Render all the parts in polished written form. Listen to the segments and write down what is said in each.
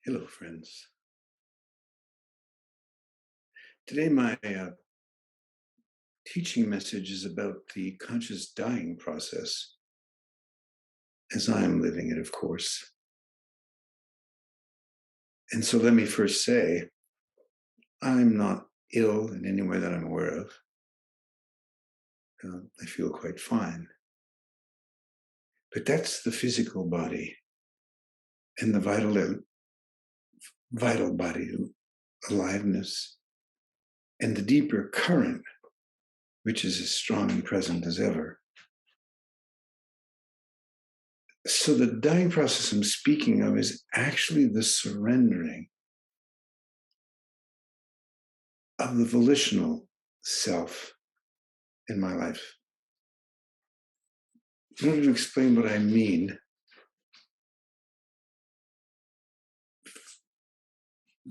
Hello, friends. Today, my teaching message is about the conscious dying process, as I am living it, of course. And so, let me first say, I'm not ill in any way that I'm aware of. I feel quite fine. But that's the physical body and the vital body aliveness, and the deeper current, which is as strong and present as ever. So the dying process I'm speaking of is actually the surrendering of the volitional self in my life. In order to explain what I mean,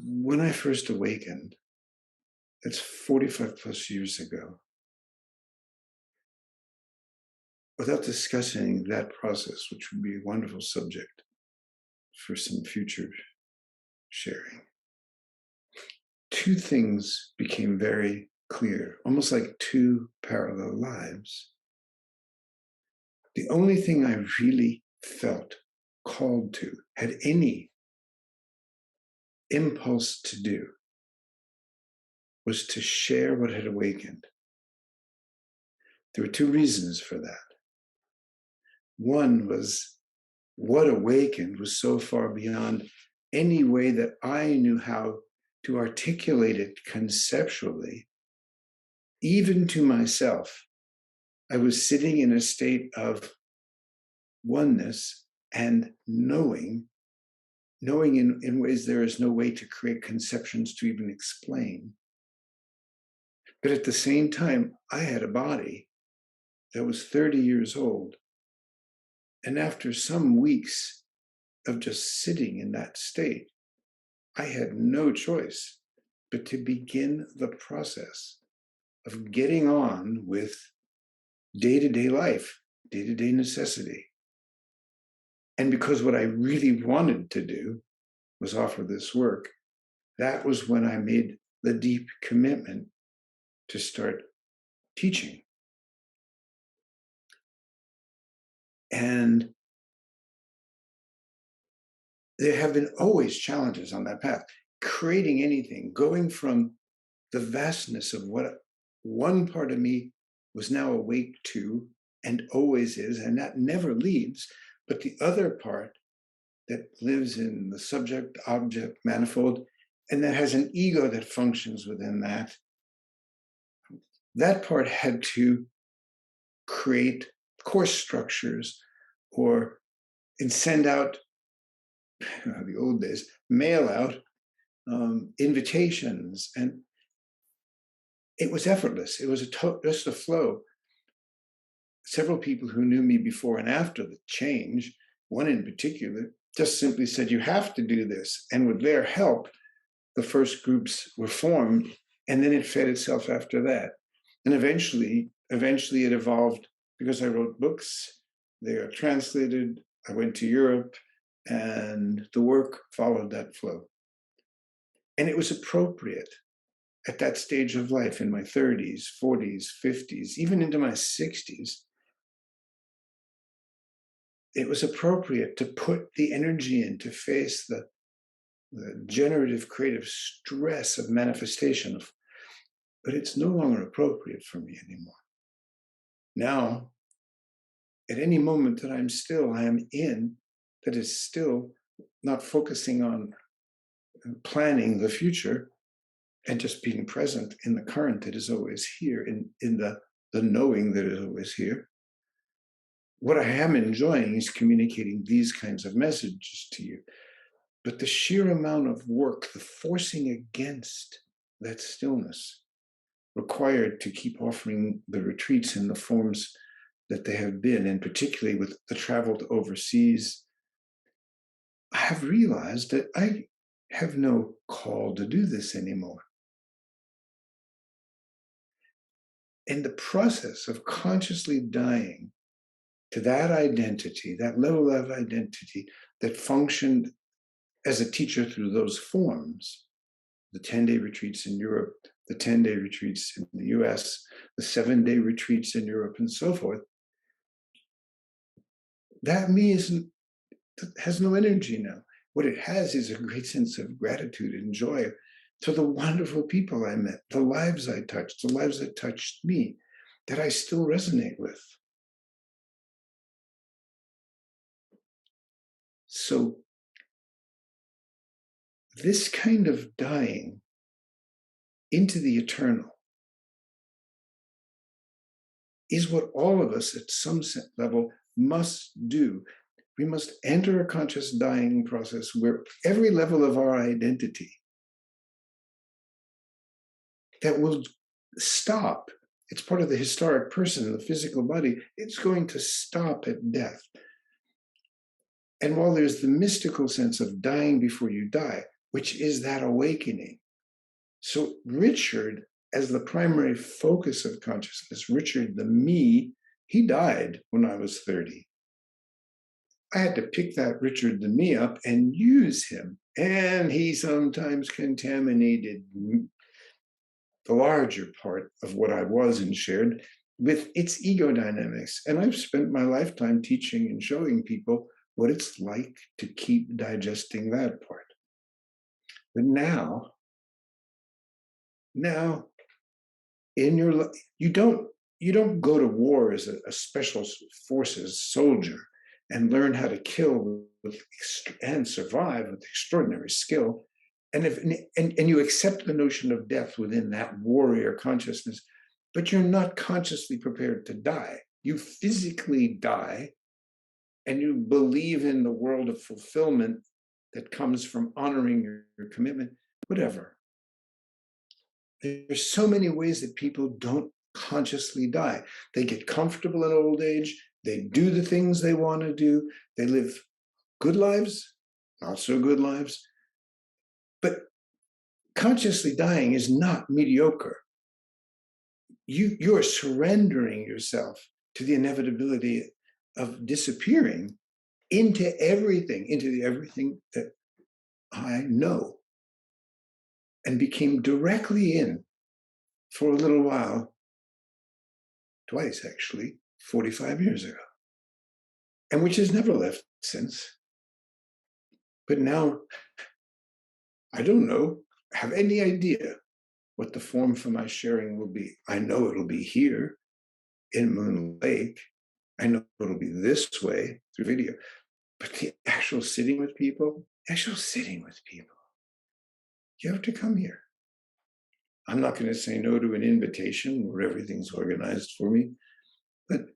when I first awakened, that's 45 plus years ago, without discussing that process, which would be a wonderful subject for some future sharing, two things became very clear, almost like two parallel lives. The only thing I really felt called to, had any impulse to do, was to share what had awakened. There were two reasons for that. One was what awakened was so far beyond any way that I knew how to articulate it conceptually, even to myself. I was sitting in a state of oneness and knowing in ways there is no way to create conceptions to even explain. But at the same time, I had a body that was 30 years old. And after some weeks of just sitting in that state, I had no choice but to begin the process of getting on with day-to-day life, day-to-day necessity. And because what I really wanted to do was offer this work, that was when I made the deep commitment to start teaching. And there have been always challenges on that path. Creating anything, going from the vastness of what one part of me was now awake to and always is, and that never leaves, but the other part that lives in the subject object manifold and that has an ego that functions within that part had to create course structures and send out, the old days, mail out invitations. And it was effortless. It was just a flow. Several people who knew me before and after the change, one in particular, just simply said, you have to do this. And with their help, the first groups were formed, and then it fed itself after that. And eventually it evolved because I wrote books. They are translated. I went to Europe, and the work followed that flow. And it was appropriate at that stage of life, in my 30s, 40s, 50s, even into my 60s. It was appropriate to put the energy in to face the generative, creative stress of manifestation. But it's no longer appropriate for me anymore. Now, at any moment that I am in, that is still not focusing on planning the future and just being present in the current that is always here, in the knowing that is always here. What I am enjoying is communicating these kinds of messages to you. But the sheer amount of work, the forcing against that stillness required to keep offering the retreats in the forms that they have been, and particularly with the travel to overseas, I have realized that I have no call to do this anymore. In the process of consciously dying to that identity, that level of identity that functioned as a teacher through those forms, the 10-day retreats in Europe, the 10-day retreats in the US, the 7-day retreats in Europe, and so forth, that me has no energy now. What it has is a great sense of gratitude and joy for the wonderful people I met, the lives I touched, the lives that touched me, that I still resonate with. So this kind of dying into the eternal is what all of us at some level must do. We must enter a conscious dying process where every level of our identity that will stop. It's part of the historic person, the physical body. It's going to stop at death. And while there's the mystical sense of dying before you die, which is that awakening. So Richard, as the primary focus of consciousness, Richard, the me, he died when I was 30. I had to pick that Richard, the me, up and use him. And he sometimes contaminated the larger part of what I was and shared with its ego dynamics. And I've spent my lifetime teaching and showing people what it's like to keep digesting that part. But now in your life, you don't go to war as a special forces soldier and learn how to kill and survive with extraordinary skill. And you accept the notion of death within that warrior consciousness, but you're not consciously prepared to die. You physically die, and you believe in the world of fulfillment that comes from honoring your commitment, whatever. There's so many ways that people don't consciously die. They get comfortable in old age. They do the things they want to do. They live good lives, not so good lives. But consciously dying is not mediocre. You are surrendering yourself to the inevitability of disappearing into the everything that I know, and became directly in for a little while, twice actually, 45 years ago, and which has never left since. But now, I don't have any idea what the form for my sharing will be. I know it'll be here in Moon Lake. I know it'll be this way through video, but the actual sitting with people, you have to come here. I'm not going to say no to an invitation where everything's organized for me, but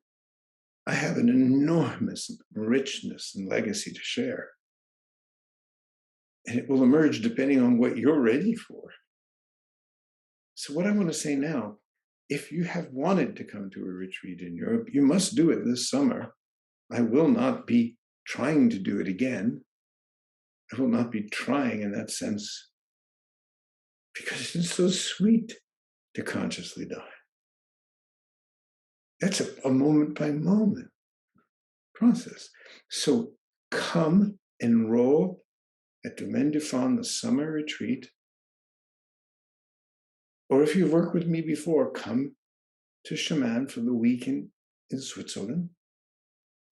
I have an enormous richness and legacy to share. And it will emerge depending on what you're ready for. So what I want to say now, if you have wanted to come to a retreat in Europe, you must do it this summer. I will not be trying to do it again. I will not be trying in that sense, because it's so sweet to consciously die. That's a moment by moment process. So come enroll at Domaine du Fawn, the summer retreat. Or if you've worked with me before, come to Shaman for the week in Switzerland.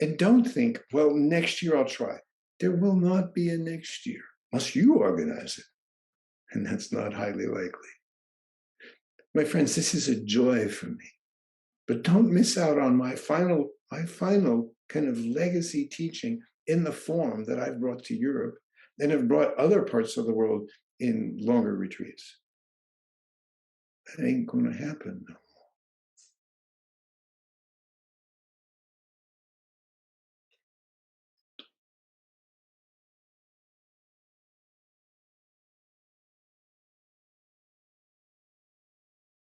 And don't think, well, next year I'll try. There will not be a next year unless you organize it. And that's not highly likely. My friends, this is a joy for me. But don't miss out on my final kind of legacy teaching in the form that I've brought to Europe and have brought other parts of the world in longer retreats. That ain't going to happen, though.